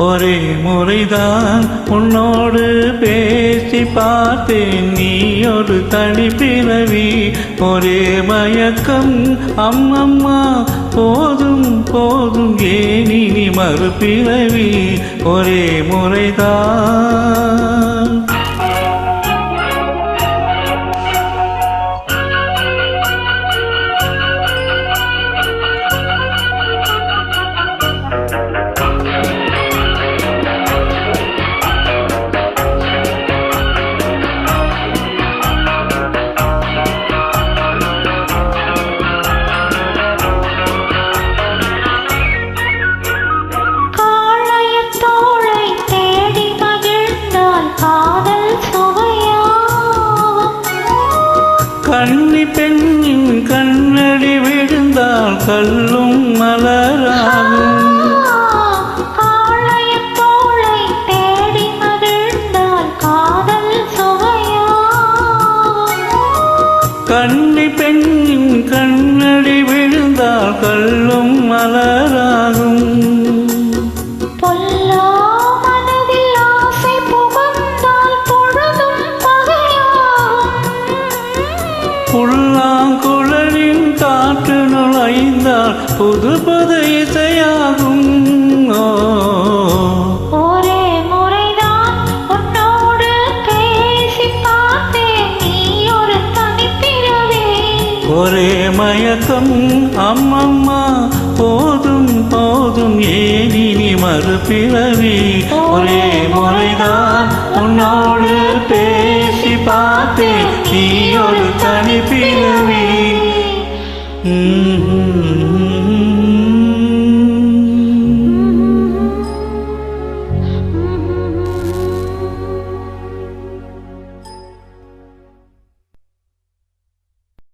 ஒரே முறைதான் உன்னோடு பேசி பார்த்தேன், நீ ஒரு தனிப்பிறவி. ஒரே மயக்கம் அம்மம்மா, போதும் போதும் ஏன் இனி மறுபிறவி. ஒரே முறைதான். கன்னி பெண்ணின் கண்ணடி விழுந்தால் கல்லும் மலராகும். கன்னி பெண்ணின் கண்ணடி விழுந்தால் கல்லும் மலராகும். புல்லாங்குழலின் காற்று நுழைந்தால் புது புது இசையாகும். ஒரே முறைதான் உன்னோடு பேசி பார்த்தேன், நீ ஒரு தனிப்பிறவி. ஒரே மயக்கம் அம்மம்மா, போதும் போதும் ஏன் இனி மறுபிறவி. ஒரே முறைதான் உன்னோடு பேசி பார்த்தேன், நீ ஒரு தனிப்பிறவி.